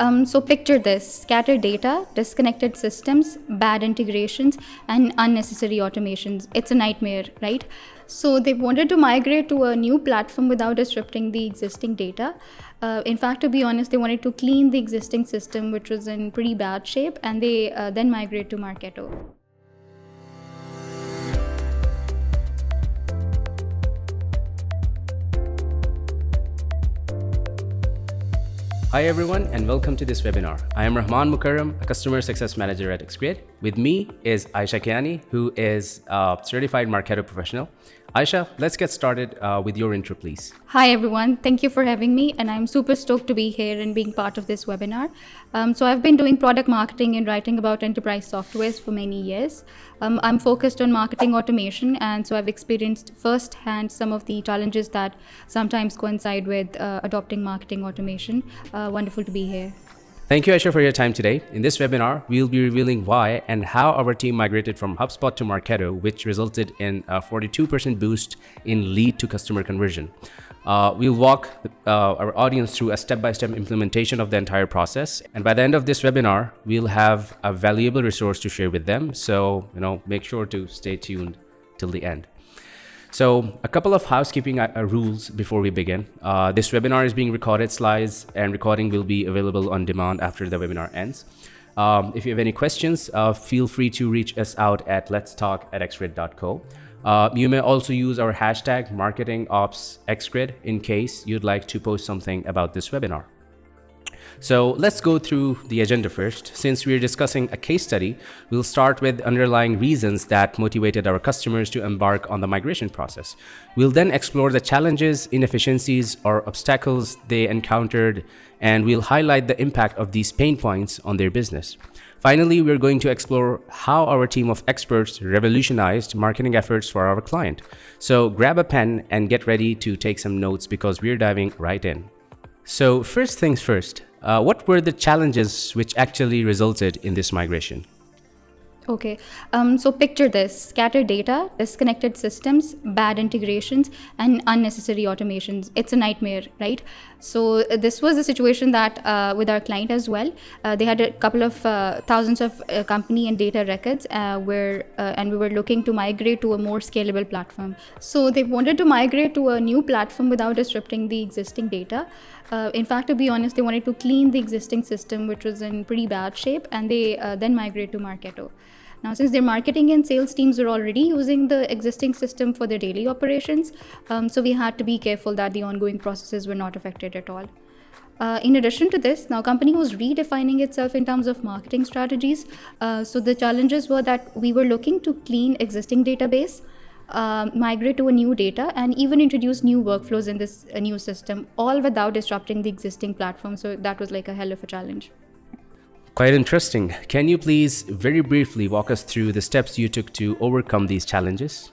So picture this: scattered data, disconnected systems, bad integrations, and unnecessary automations. It's a nightmare, right? So they wanted to migrate to a new platform without disrupting the existing data. In fact, to be honest, they wanted to clean the existing system, which was in pretty bad shape, and they then migrate to Marketo. Hi everyone and welcome to this webinar. I am Rehman Mukarram, a Customer Success Manager at Xgrid. With me is Ayesha Kayani, who is a certified Marketo professional. Ayesha, let's get started with your intro, please. Hi everyone, thank you for having me, and I'm super stoked to be here and being part of this webinar. So I've been doing product marketing and writing about enterprise softwares for many years. I'm focused on marketing automation, and so I've experienced firsthand some of the challenges that sometimes coincide with adopting marketing automation. Wonderful to be here. Thank you, Ayesha, for your time today. In this webinar, we'll be revealing why and how our team migrated from HubSpot to Marketo, which resulted in a 42% boost in lead to customer conversion. We'll walk our audience through a step-by-step implementation of the entire process. And by the end of this webinar, we'll have a valuable resource to share with them. So, make sure to stay tuned till the end. So a couple of housekeeping rules before we begin. This webinar is being recorded. Slides and recording will be available on demand after the webinar ends. If you have any questions, feel free to reach us out at letstalk@xgrid.co. You may also use our hashtag marketingops_xgrid in case you'd like to post something about this webinar. So let's go through the agenda first. Since we're discussing a case study, we'll start with underlying reasons that motivated our customers to embark on the migration process. We'll then explore the challenges, inefficiencies, or obstacles they encountered, and we'll highlight the impact of these pain points on their business. Finally, we're going to explore how our team of experts revolutionized marketing efforts for our client. So grab a pen and get ready to take some notes because we're diving right in. So first things first, what were the challenges which actually resulted in this migration? Okay, so picture this: scattered data, disconnected systems, bad integrations, and unnecessary automations. It's a nightmare, right? So this was the situation that with our client as well. They had a couple of thousands of company and data records and we were looking to migrate to a more scalable platform. So they wanted to migrate to a new platform without disrupting the existing data. In fact, to be honest, they wanted to clean the existing system, which was in pretty bad shape, and they then migrate to Marketo. Now, since their marketing and sales teams were already using the existing system for their daily operations, so we had to be careful that the ongoing processes were not affected at all. In addition to this, now company was redefining itself in terms of marketing strategies. So the challenges were that we were looking to clean existing database, migrate to a new data, and even introduce new workflows in this new system, all without disrupting the existing platform. So that was like a hell of a challenge. Quite interesting. Can you please very briefly walk us through the steps you took to overcome these challenges?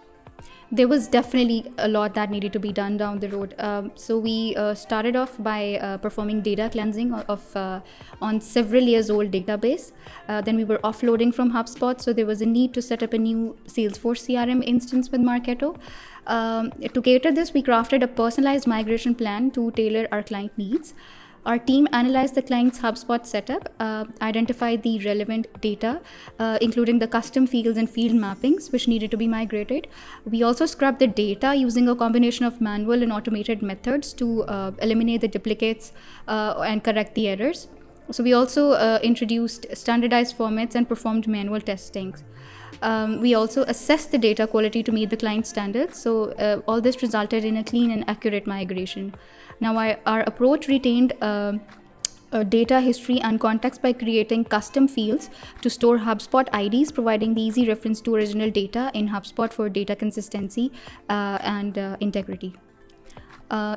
There was definitely a lot that needed to be done down the road. So we started off by performing data cleansing on several years old database. Then we were offloading from HubSpot. So there was a need to set up a new Salesforce CRM instance with Marketo. To cater this, we crafted a personalized migration plan to tailor our client needs. Our team analyzed the client's HubSpot setup, identified the relevant data, including the custom fields and field mappings, which needed to be migrated. We also scrubbed the data using a combination of manual and automated methods to eliminate the duplicates and correct the errors. So we also introduced standardized formats and performed manual testing. We also assessed the data quality to meet the client standards. So all this resulted in a clean and accurate migration. Now our approach retained data history and context by creating custom fields to store HubSpot IDs, providing the easy reference to original data in HubSpot for data consistency and integrity.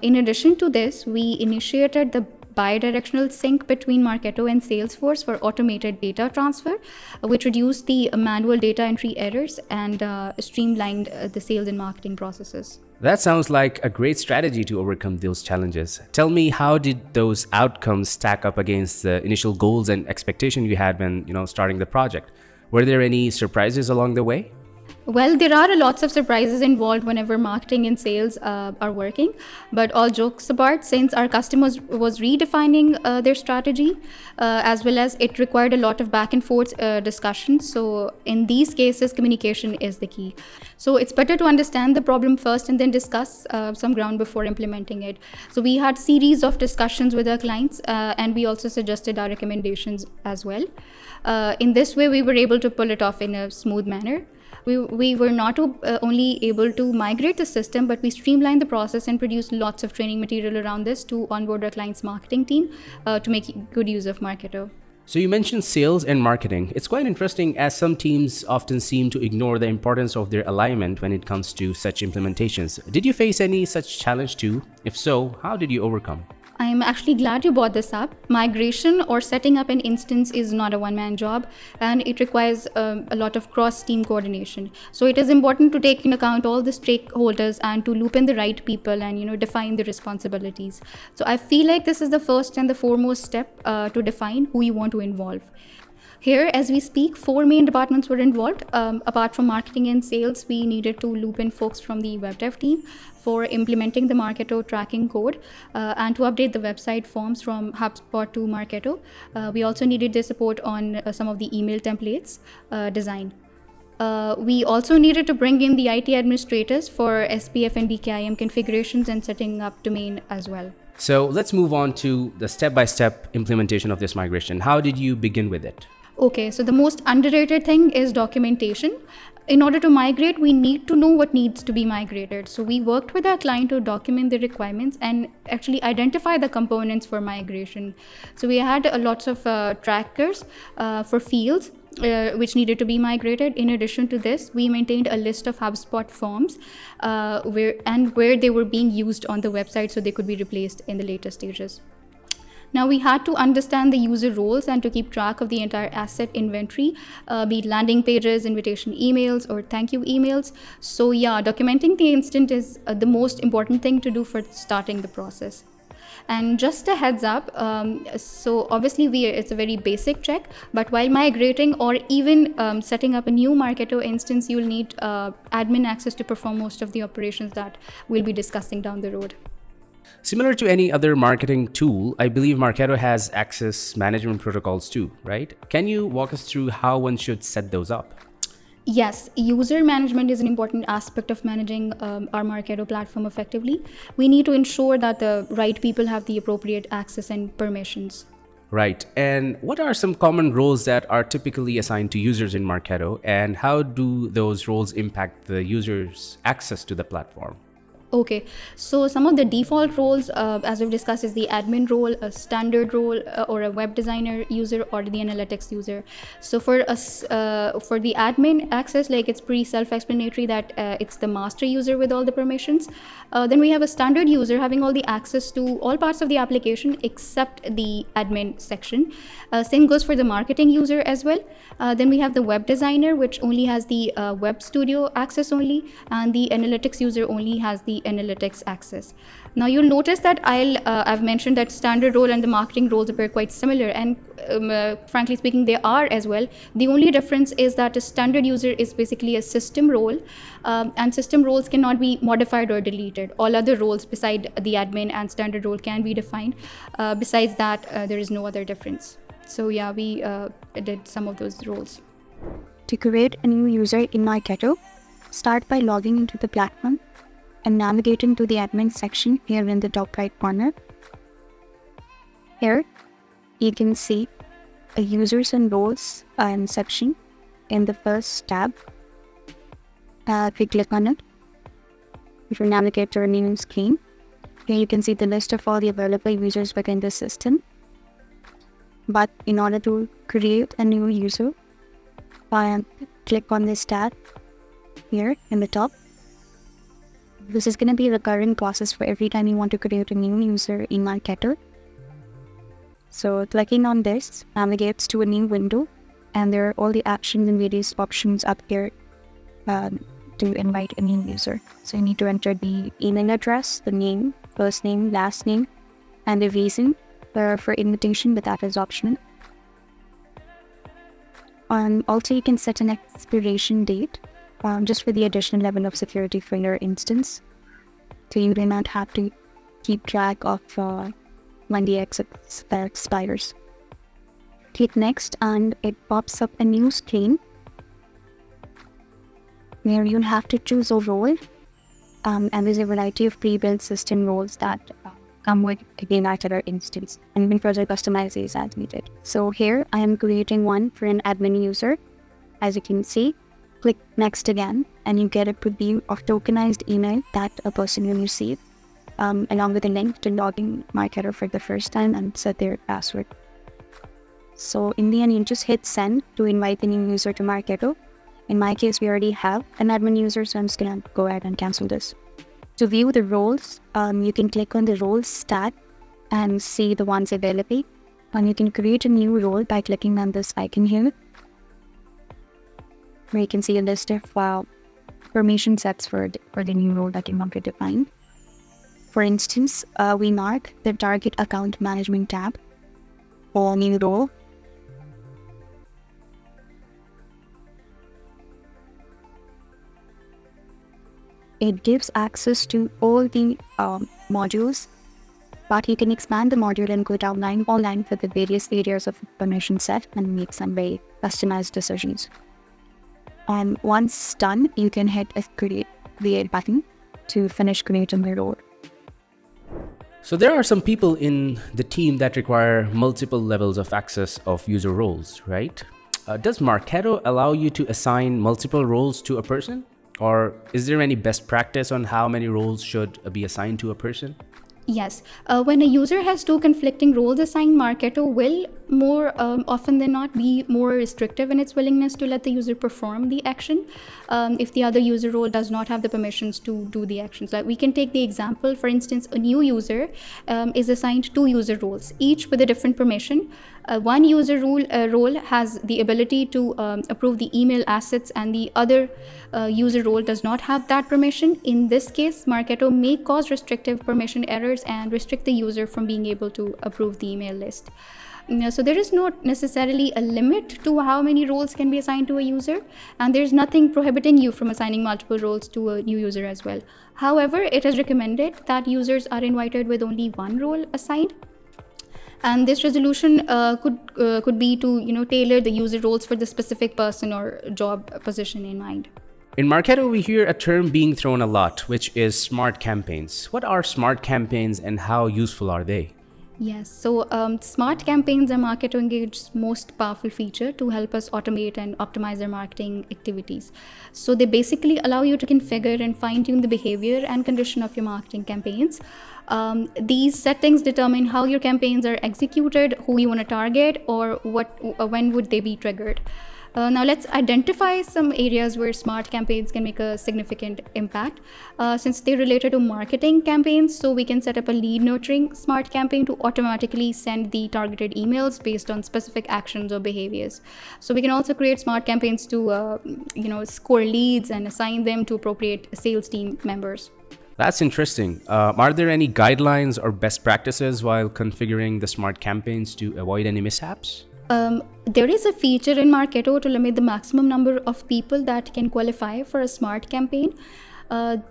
In addition to this, we initiated the bidirectional sync between Marketo and Salesforce for automated data transfer, which reduced the manual data entry errors and streamlined the sales and marketing processes. That sounds like a great strategy to overcome those challenges. Tell me, how did those outcomes stack up against the initial goals and expectation you had when starting the project? Were there any surprises along the way? Well, there are lots of surprises involved whenever marketing and sales are working. But all jokes apart, since our customers was redefining their strategy, as well as it required a lot of back and forth discussion. So in these cases, communication is the key. So it's better to understand the problem first and then discuss some ground before implementing it. So we had series of discussions with our clients, and we also suggested our recommendations as well. In this way, we were able to pull it off in a smooth manner. We were not only able to migrate the system, but we streamlined the process and produced lots of training material around this to onboard our client's marketing team to make good use of Marketo. So you mentioned sales and marketing. It's quite interesting as some teams often seem to ignore the importance of their alignment when it comes to such implementations. Did you face any such challenge too? If so, how did you overcome? I'm actually glad you brought this up. Migration or setting up an instance is not a one-man job, and it requires a lot of cross-team coordination. So it is important to take into account all the stakeholders and to loop in the right people and define the responsibilities. So I feel like this is the first and the foremost step to define who you want to involve. Here, as we speak, 4 main departments were involved. Apart from marketing and sales, we needed to loop in folks from the web dev team for implementing the Marketo tracking code and to update the website forms from HubSpot to Marketo. We also needed their support on some of the email templates design. We also needed to bring in the IT administrators for SPF and DKIM configurations and setting up domain as well. So let's move on to the step-by-step implementation of this migration. How did you begin with it? Okay, so the most underrated thing is documentation. In order to migrate, we need to know what needs to be migrated. So we worked with our client to document the requirements and actually identify the components for migration. So we had lots of trackers for fields which needed to be migrated. In addition to this, we maintained a list of HubSpot forms where they were being used on the website so they could be replaced in the later stages. Now we had to understand the user roles and to keep track of the entire asset inventory, be it landing pages, invitation emails, or thank you emails. So yeah, documenting the instant is the most important thing to do for starting the process. And just a heads up, so obviously it's a very basic check, but while migrating or even setting up a new Marketo instance, you'll need admin access to perform most of the operations that we'll be discussing down the road. Similar to any other marketing tool, I believe Marketo has access management protocols too, right? Can you walk us through how one should set those up? Yes, user management is an important aspect of managing our Marketo platform effectively. We need to ensure that the right people have the appropriate access and permissions. Right. And what are some common roles that are typically assigned to users in Marketo, and how do those roles impact the user's access to the platform? Okay, so some of the default roles, as we've discussed, is the admin role, a standard role, or a web designer user, or the analytics user. So for us, for the admin access, like it's pretty self-explanatory that it's the master user with all the permissions. Then we have a standard user having all the access to all parts of the application except the admin section. Same goes for the marketing user as well. Then we have the web designer, which only has the web studio access only, and the analytics user only has the analytics access. Now you'll notice that I've mentioned that standard role and the marketing roles appear quite similar, and frankly speaking they are as well. The only difference is that a standard user is basically a system role, and system roles cannot be modified or deleted. All other roles beside the admin and standard role can be defined. Besides that, there is no other difference. So yeah, we did some of those roles. To create a new user in Marketo, start by logging into the platform and navigating to the admin section here in the top right corner. Here, you can see a users and roles section in the first tab. If you click on it, if you navigate to a new screen, here you can see the list of all the available users within the system. But in order to create a new user, click on this tab here in the top. This is going to be a recurring process for every time you want to create a new user in Marketo. So clicking on this navigates to a new window, and there are all the actions and various options up here to invite a new user. So you need to enter the email address, the name, first name, last name, and the reason for invitation, but that is optional. Also, you can set an expiration date just for the additional level of security for your instance. So you do not have to keep track of when the access expires. Hit next and it pops up a new screen where you'll have to choose a role, and there's a variety of pre-built system roles that come with the Marketo instance, and you can further customize these as needed. So here I am creating one for an admin user. As you can see, click next again and you get a preview of tokenized email that a person will receive, along with a link to log in Marketo for the first time and set their password. So in the end, you just hit send to invite the new user to Marketo. In my case, we already have an admin user, so I'm just gonna go ahead and cancel this. To view the roles, you can click on the roles tab and see the ones available. And you can create a new role by clicking on this icon here, where you can see a list of permission sets for the new role that you want to define. For instance, we mark the target account management tab for new role. It gives access to all the modules, but you can expand the module and go down line by line for the various areas of permission set and make some very customized decisions. And once done, you can hit a create button to finish creating the role. So there are some people in the team that require multiple levels of access of user roles, right? Does Marketo allow you to assign multiple roles to a person? Or is there any best practice on how many roles should be assigned to a person? Yes. When a user has two conflicting roles assigned, Marketo will more often than not be more restrictive in its willingness to let the user perform the action if the other user role does not have the permissions to do the actions. Like we can take the example, for instance, a new user is assigned two user roles, each with a different permission. One user role has the ability to approve the email assets, and the other user role does not have that permission. In this case, Marketo may cause restrictive permission errors and restrict the user from being able to approve the email list. So there is not necessarily a limit to how many roles can be assigned to a user, and there's nothing prohibiting you from assigning multiple roles to a new user as well. However, it is recommended that users are invited with only one role assigned. And this resolution could be to tailor the user roles for the specific person or job position in mind. In Marketo, we hear a term being thrown a lot, which is smart campaigns. What are smart campaigns and how useful are they? Yes, so smart campaigns are Marketo Engage's most powerful feature to help us automate and optimize our marketing activities. So they basically allow you to configure and fine-tune the behavior and condition of your marketing campaigns. These settings determine how your campaigns are executed, who you want to target, or when would they be triggered. Now let's identify some areas where smart campaigns can make a significant impact. Since they're related to marketing campaigns, so we can set up a lead nurturing smart campaign to automatically send the targeted emails based on specific actions or behaviors. So we can also create smart campaigns to score leads and assign them to appropriate sales team members. That's interesting. Are there any guidelines or best practices while configuring the smart campaigns to avoid any mishaps? There is a feature in Marketo to limit the maximum number of people that can qualify for a smart campaign.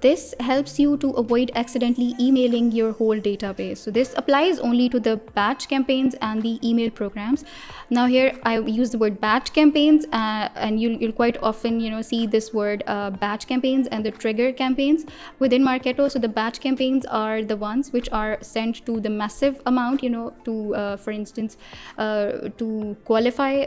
This helps you to avoid accidentally emailing your whole database. So this applies only to the batch campaigns and the email programs. Now here I use the word batch campaigns, and you'll quite often see this word batch campaigns and the trigger campaigns within Marketo. So the batch campaigns are the ones which are sent to the massive amount, to for instance to qualify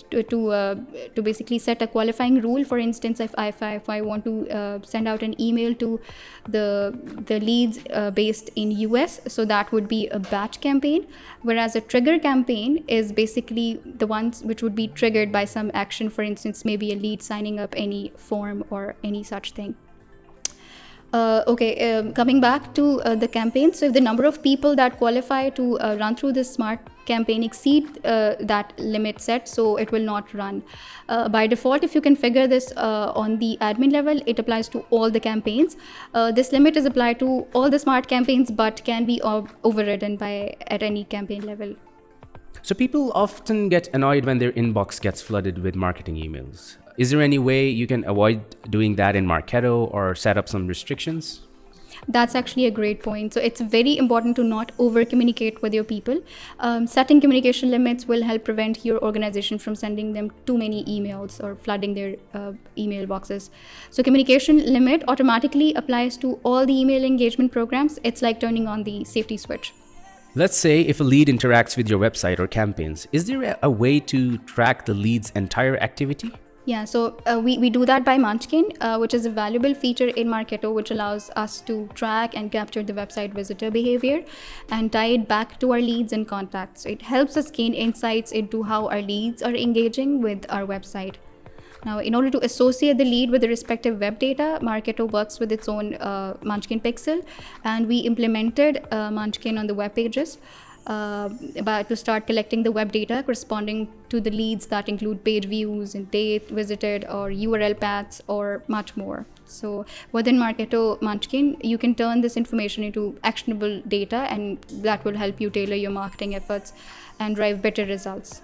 to basically set a qualifying rule. For instance, if I want to send out an email to the leads based in US, so that would be a batch campaign, whereas a trigger campaign is basically the ones which would be triggered by some action, for instance maybe a lead signing up any form or any such thing. Coming back to the campaign, so if the number of people that qualify to run through this smart campaign exceed that limit set, so it will not run. By default, if you configure this on the admin level, it applies to all the campaigns. This limit is applied to all the smart campaigns but can be overridden at any campaign level. So people often get annoyed when their inbox gets flooded with marketing emails. Is there any way you can avoid doing that in Marketo or set up some restrictions? That's actually a great point. So it's very important to not over communicate with your people. Setting communication limits will help prevent your organization from sending them too many emails or flooding their email boxes. So communication limit automatically applies to all the email engagement programs. It's like turning on the safety switch. Let's say if a lead interacts with your website or campaigns, is there a way to track the lead's entire activity? Yeah, so we do that by Munchkin, which is a valuable feature in Marketo, which allows us to track and capture the website visitor behavior and tie it back to our leads and contacts. So it helps us gain insights into how our leads are engaging with our website. Now, in order to associate the lead with the respective web data, Marketo works with its own Munchkin pixel, and we implemented Munchkin on the web pages. To start collecting the web data corresponding to the leads that include page views and date visited or URL paths or much more. So within Marketo Munchkin, you can turn this information into actionable data, and that will help you tailor your marketing efforts and drive better results.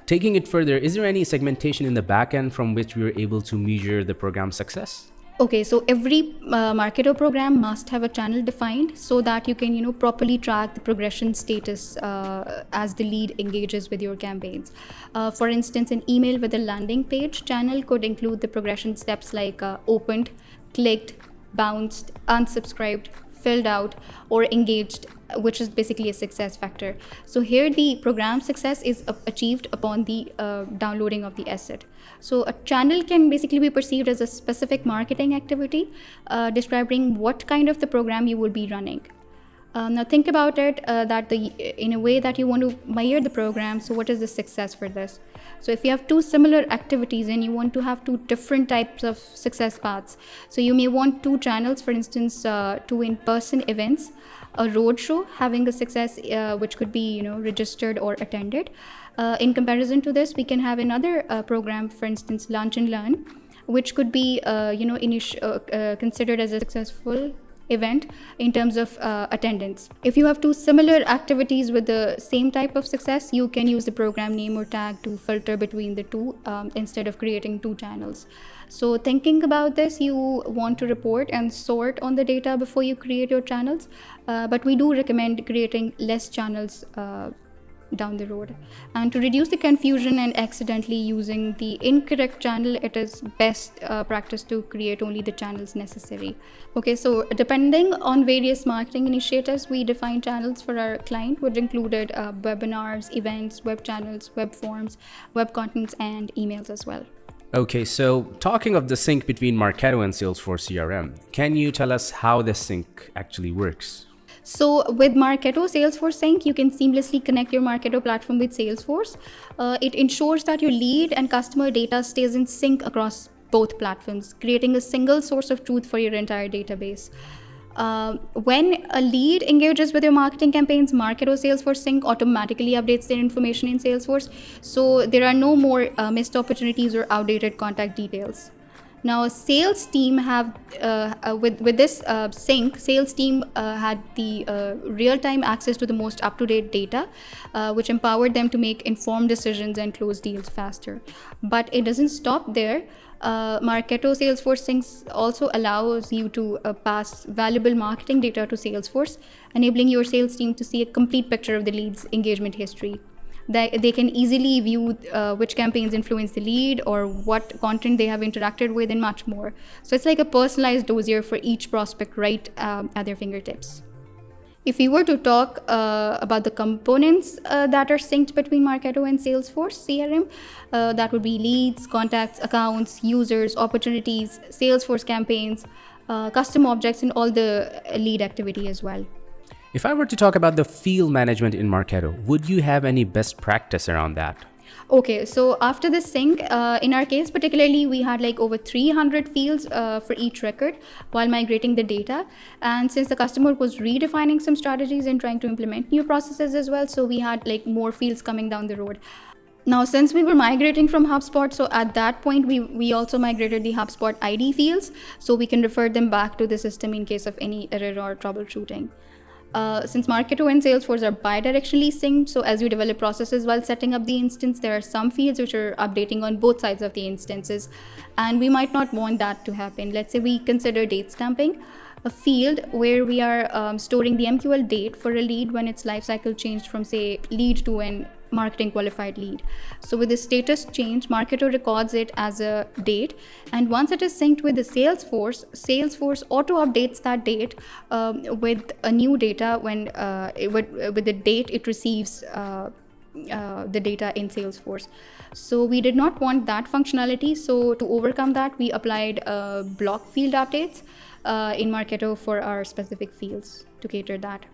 Taking it further, is there any segmentation in the backend from which we are able to measure the program's success? Okay, so every Marketo program must have a channel defined so that you can, properly track the progression status as the lead engages with your campaigns. For instance, an email with a landing page channel could include the progression steps like opened, clicked, bounced, unsubscribed, filled out, or engaged, which is basically a success factor. So here the program success is achieved upon the downloading of the asset. So a channel can basically be perceived as a specific marketing activity describing what kind of the program you will be running. Now think about it in a way that you want to measure the program. So what is the success for this? So if you have two similar activities and you want to have two different types of success paths, so you may want two channels, for instance, two in-person events, a roadshow having a success which could be registered or attended. In comparison to this, we can have another program, for instance, lunch and learn, which could be considered as a successful event in terms of attendance. If you have two similar activities with the same type of success, you can use the program name or tag to filter between the two instead of creating two channels. So thinking about this, you want to report and sort on the data before you create your channels, but we do recommend creating less channels down the road. And to reduce the confusion and accidentally using the incorrect channel, it is best practice to create only the channels necessary. Okay, so depending on various marketing initiatives, we define channels for our client, which included webinars, events, web channels, web forms, web contents, and emails as well. Okay, so talking of the sync between Marketo and Salesforce CRM, can you tell us how this sync actually works? So with Marketo Salesforce Sync, you can seamlessly connect your Marketo platform with Salesforce. It ensures that your lead and customer data stays in sync across both platforms, creating a single source of truth for your entire database. When a lead engages with your marketing campaigns, Marketo Salesforce Sync automatically updates their information in Salesforce. So there are no more missed opportunities or outdated contact details. Now, sales team have with this sync, sales team had the real-time access to the most up-to-date data, which empowered them to make informed decisions and close deals faster. But it doesn't stop there. Marketo Salesforce Sync also allows you to pass valuable marketing data to Salesforce, enabling your sales team to see a complete picture of the lead's engagement history. They can easily view which campaigns influence the lead or what content they have interacted with and much more. So it's like a personalized dossier for each prospect right at their fingertips. If we were to talk about the components that are synced between Marketo and Salesforce CRM, that would be leads, contacts, accounts, users, opportunities, Salesforce campaigns, custom objects, and all the lead activity as well. If I were to talk about the field management in Marketo, would you have any best practice around that? Okay, so after this sync, in our case particularly, we had like over 300 fields for each record while migrating the data. And since the customer was redefining some strategies and trying to implement new processes as well, so we had like more fields coming down the road. Now, since we were migrating from HubSpot, so at that point, we also migrated the HubSpot ID fields, so we can refer them back to the system in case of any error or troubleshooting. Since Marketo and Salesforce are bidirectionally synced, so as you develop processes while setting up the instance, there are some fields which are updating on both sides of the instances, and we might not want that to happen. Let's say we consider date stamping, a field where we are storing the MQL date for a lead when its lifecycle changed from, say, lead to an marketing qualified lead. So with the status change, Marketo records it as a date, and once it is synced with the Salesforce auto updates that date with a new data when with the date it receives the data in Salesforce. So we did not want that functionality. So to overcome that, we applied block field updates in Marketo for our specific fields to cater that.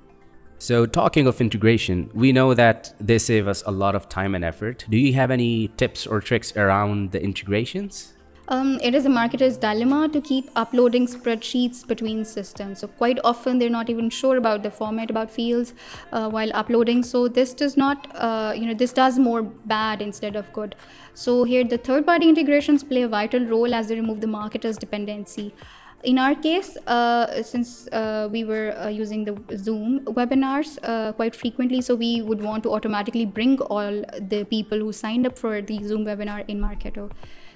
So talking of integration, we know that they save us a lot of time and effort. Do you have any tips or tricks around the integrations? It is a marketer's dilemma to keep uploading spreadsheets between systems. So quite often they're not even sure about the format about fields while uploading. So this does not, this does more bad instead of good. So here the third-party integrations play a vital role as they remove the marketer's dependency. In our case, since we were using the Zoom webinars quite frequently, so we would want to automatically bring all the people who signed up for the Zoom webinar in Marketo.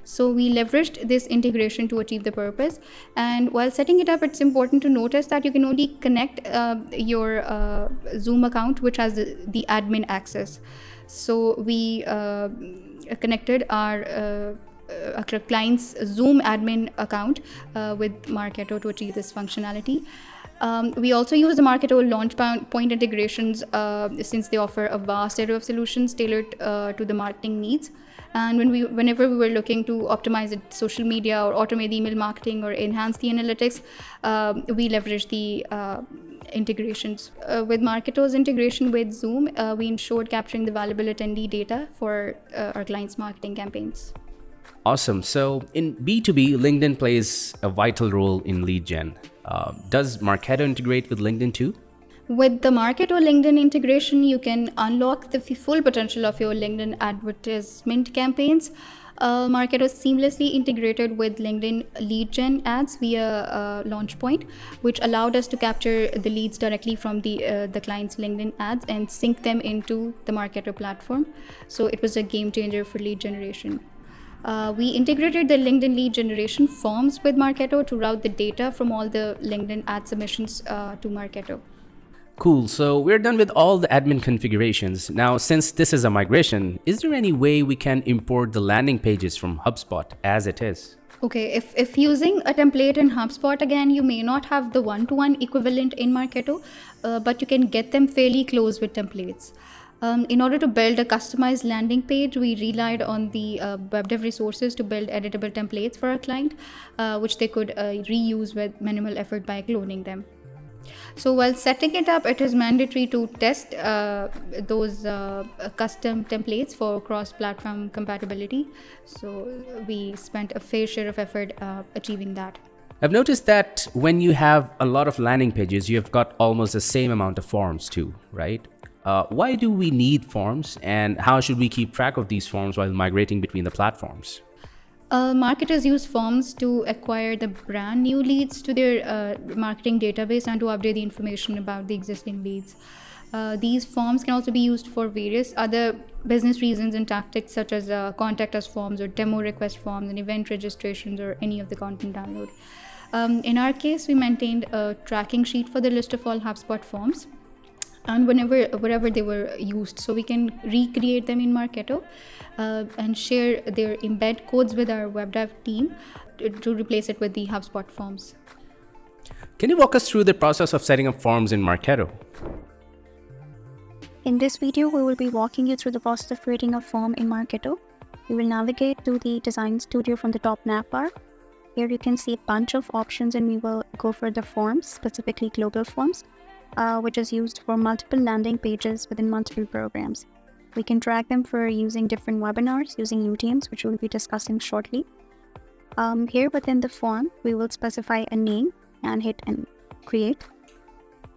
So we leveraged this integration to achieve the purpose. And while setting it up, it's important to notice that you can only connect your Zoom account, which has the admin access. So we connected our client's Zoom admin account with Marketo to achieve this functionality. We also use the Marketo launch point integrations since they offer a vast array of solutions tailored to the marketing needs. And whenever we were looking to optimize it, social media or automate the email marketing or enhance the analytics, we leveraged the integrations. With Marketo's integration with Zoom, we ensured capturing the valuable attendee data for our clients' marketing campaigns. Awesome. So in B2B, LinkedIn plays a vital role in lead gen. Does Marketo integrate with LinkedIn too? With the Marketo LinkedIn integration, you can unlock the full potential of your LinkedIn advertisement campaigns. Marketo is seamlessly integrated with LinkedIn lead gen ads via Launchpoint, which allowed us to capture the leads directly from the client's LinkedIn ads and sync them into the Marketo platform. So it was a game changer for lead generation. We integrated the LinkedIn lead generation forms with Marketo to route the data from all the LinkedIn ad submissions to Marketo. Cool. So we're done with all the admin configurations. Now, since this is a migration, is there any way we can import the landing pages from HubSpot as it is? Okay, if using a template in HubSpot, again, you may not have the one-to-one equivalent in Marketo, but you can get them fairly close with templates. In order to build a customized landing page, we relied on the web dev resources to build editable templates for our client, which they could reuse with minimal effort by cloning them. So while setting it up, it is mandatory to test those custom templates for cross-platform compatibility. So we spent a fair share of effort achieving that. I've noticed that when you have a lot of landing pages, you've got almost the same amount of forms too, right? Why do we need forms, and how should we keep track of these forms while migrating between the platforms? Marketers use forms to acquire the brand new leads to their marketing database and to update the information about the existing leads. These forms can also be used for various other business reasons and tactics, such as contact us forms or demo request forms and event registrations or any of the content download. In our case, we maintained a tracking sheet for the list of all HubSpot forms and wherever they were used, so we can recreate them in Marketo and share their embed codes with our web dev team to replace it with the HubSpot forms. Can you walk us through the process of setting up forms in Marketo? In this video, we will be walking you through the process of creating a form in Marketo. We will navigate to the Design Studio from the top navbar. Here you can see a bunch of options, and we will go for the forms, specifically global forms, which is used for multiple landing pages within multiple programs. We can track them for using different webinars using UTMs, which we'll be discussing shortly. Here within the form, we will specify a name and hit create.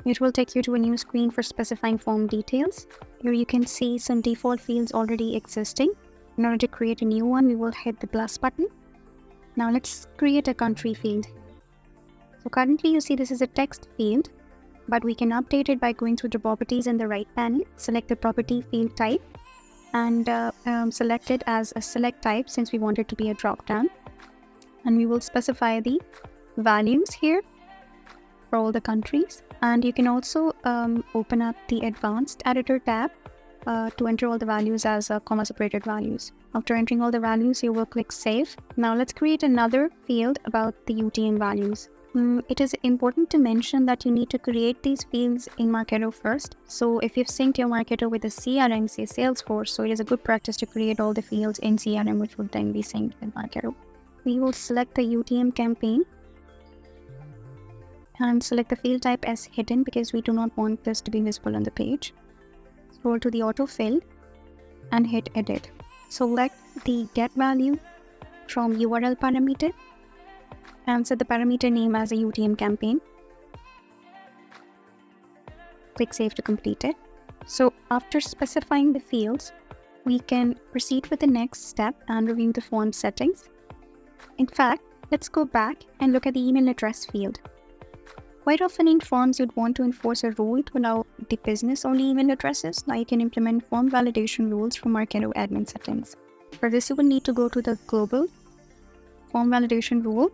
It will take you to a new screen for specifying form details. Here you can see some default fields already existing. In order to create a new one, we will hit the plus button. Now let's create a country field. So currently you see this is a text field. but we can update it by going through the properties in the right panel, select the property field type, and select it as a select type since we want it to be a drop down. And we will specify the values here for all the countries. And you can also open up the advanced editor tab to enter all the values as comma separated values. After entering all the values, you will click save. Now let's create another field about the UTM values. It is important to mention that you need to create these fields in Marketo first. So if you've synced your Marketo with a CRM, say Salesforce, so it is a good practice to create all the fields in CRM, which would then be synced with Marketo. We will select the UTM campaign and select the field type as hidden because we do not want this to be visible on the page. Scroll to the autofill and hit edit. Select the get value from URL parameter and set the parameter name as a UTM campaign. Click save to complete it. So after specifying the fields, we can proceed with the next step and review the form settings. In fact, let's go back and look at the email address field. Quite often in forms, you'd want to enforce a rule to allow the business-only email addresses. Now you can implement form validation rules from Marketo admin settings. For this, you will need to go to the global form validation rule.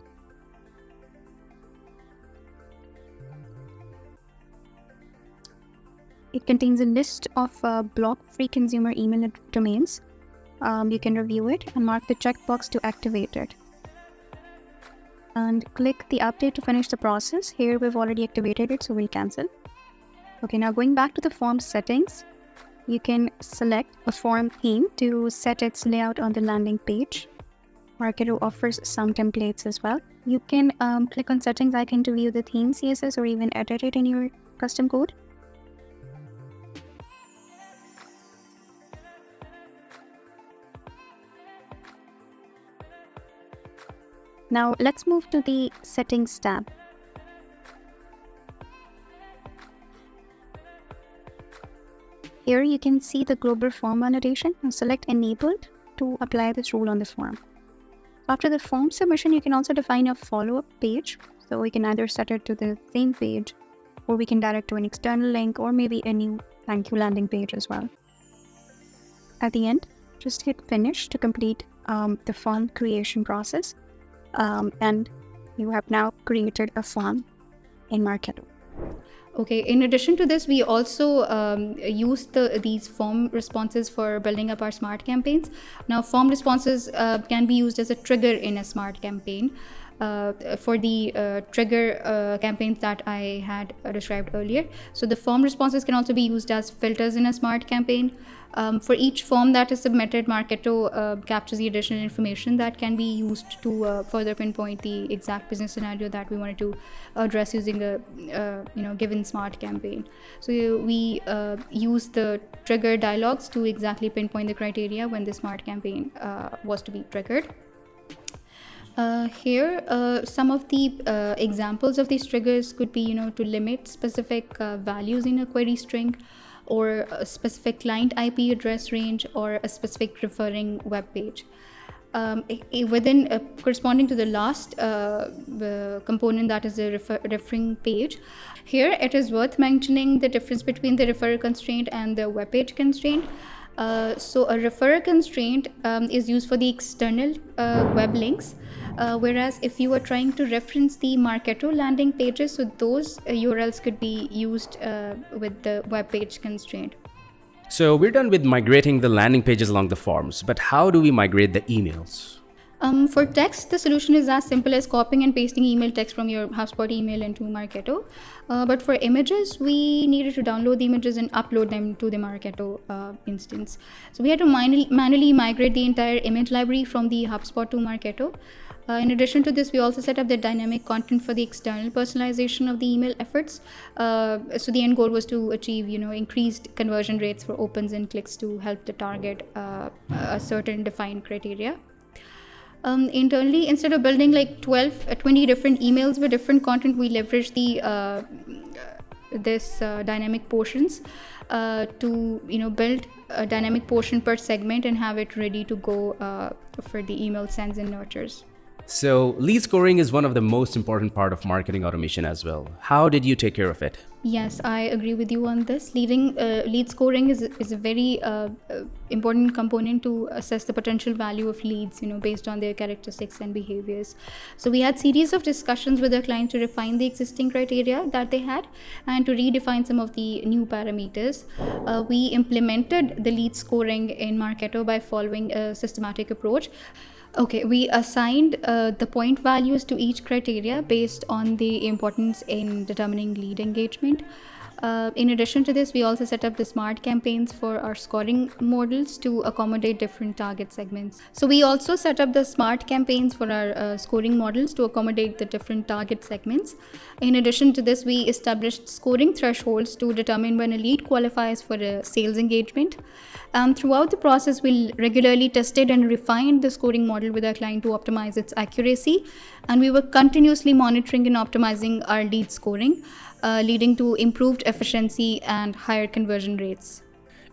It contains a list of block-free consumer email domains. You can review it and mark the checkbox to activate it. And click the update to finish the process. Here we've already activated it, so we'll cancel. Okay, now going back to the form settings, you can select a form theme to set its layout on the landing page. Marketo offers some templates as well. You can click on settings icon to view the theme CSS or even edit it in your custom code. Now let's move to the settings tab. Here you can see the global form validation and select enabled to apply this rule on the form. After the form submission, you can also define a follow-up page. So we can either set it to the same page or we can direct to an external link or maybe a new thank you landing page as well. At the end, just hit finish to complete the form creation process. And you have now created a form in Marketo. Okay, in addition to this, we also use these form responses for building up our smart campaigns. Now, form responses can be used as a trigger in a smart campaign. For the trigger campaigns that I had described earlier. So the form responses can also be used as filters in a smart campaign. For each form that is submitted, Marketo captures the additional information that can be used to further pinpoint the exact business scenario that we wanted to address using a given smart campaign. So we use the trigger dialogues to exactly pinpoint the criteria when the smart campaign was to be triggered. Here, some of the examples of these triggers could be, to limit specific values in a query string, or a specific client IP address range, or a specific referring web page. Within corresponding to the last component, that is the referring page. Here, it is worth mentioning the difference between the referrer constraint and the web page constraint. So a referrer constraint is used for the external web links, whereas if you are trying to reference the Marketo landing pages, so those URLs could be used with the web page constraint. So we're done with migrating the landing pages along the forms, but how do we migrate the emails? For text, the solution is as simple as copying and pasting email text from your HubSpot email into Marketo. But for images, we needed to download the images and upload them to the Marketo instance. So we had to manually migrate the entire image library from the HubSpot to Marketo. In addition to this, we also set up the dynamic content for the external personalization of the email efforts. So the end goal was to achieve, increased conversion rates for opens and clicks to help the target a certain defined criteria. Internally, instead of building like 20 different emails with different content, we leverage this dynamic portions to build a dynamic portion per segment and have it ready to go for the email sends and nurtures. So lead scoring is one of the most important part of marketing automation as well. How did you take care of it? Yes, I agree with you on this. Lead scoring is a very important component to assess the potential value of leads, based on their characteristics and behaviors. So we had series of discussions with our client to refine the existing criteria that they had and to redefine some of the new parameters. We implemented the lead scoring in Marketo by following a systematic approach. Okay, we assigned the point values to each criteria based on the importance in determining lead engagement. In addition to this, we also set up the smart campaigns for our scoring models to accommodate different target segments. So we also set up the smart campaigns for our scoring models to accommodate the different target segments. In addition to this, we established scoring thresholds to determine when a lead qualifies for a sales engagement. Throughout the process, we regularly tested and refined the scoring model with our client to optimize its accuracy. And we were continuously monitoring and optimizing our lead scoring, leading to improved efficiency and higher conversion rates.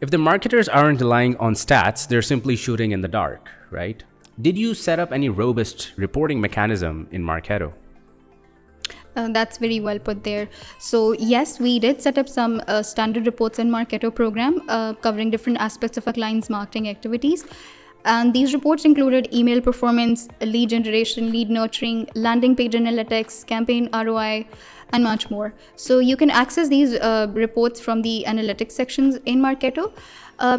If the marketers aren't relying on stats, they're simply shooting in the dark, right? Did you set up any robust reporting mechanism in Marketo? That's very well put there. So yes, we did set up some standard reports in Marketo program covering different aspects of a client's marketing activities. And these reports included email performance, lead generation, lead nurturing, landing page analytics, campaign ROI, and much more. So you can access these reports from the analytics sections in Marketo.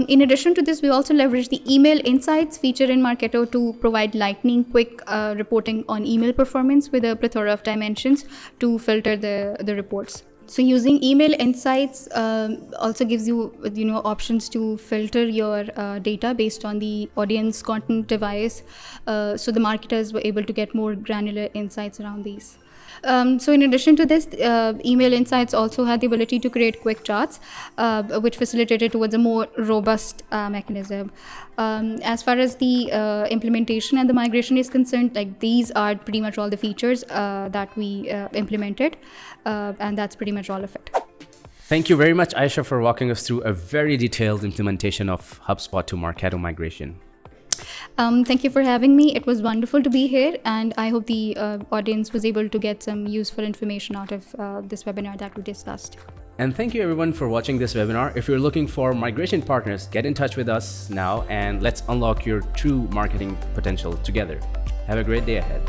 In addition to this, we also leverage the email insights feature in Marketo to provide lightning quick reporting on email performance with a plethora of dimensions to filter the reports. So using email insights also gives you options to filter your data based on the audience, content, device. So the marketers were able to get more granular insights around these. So in addition to this, email insights also had the ability to create quick charts, which facilitated towards a more robust mechanism. As far as the implementation and the migration is concerned, like these are pretty much all the features that we implemented, and that's pretty much all of it. Thank you very much, Ayesha, for walking us through a very detailed implementation of HubSpot to Marketo migration. Thank you for having me. It was wonderful to be here, and I hope the audience was able to get some useful information out of this webinar that we discussed. And thank you everyone for watching this webinar. If you're looking for migration partners, get in touch with us now and let's unlock your true marketing potential together. Have a great day ahead.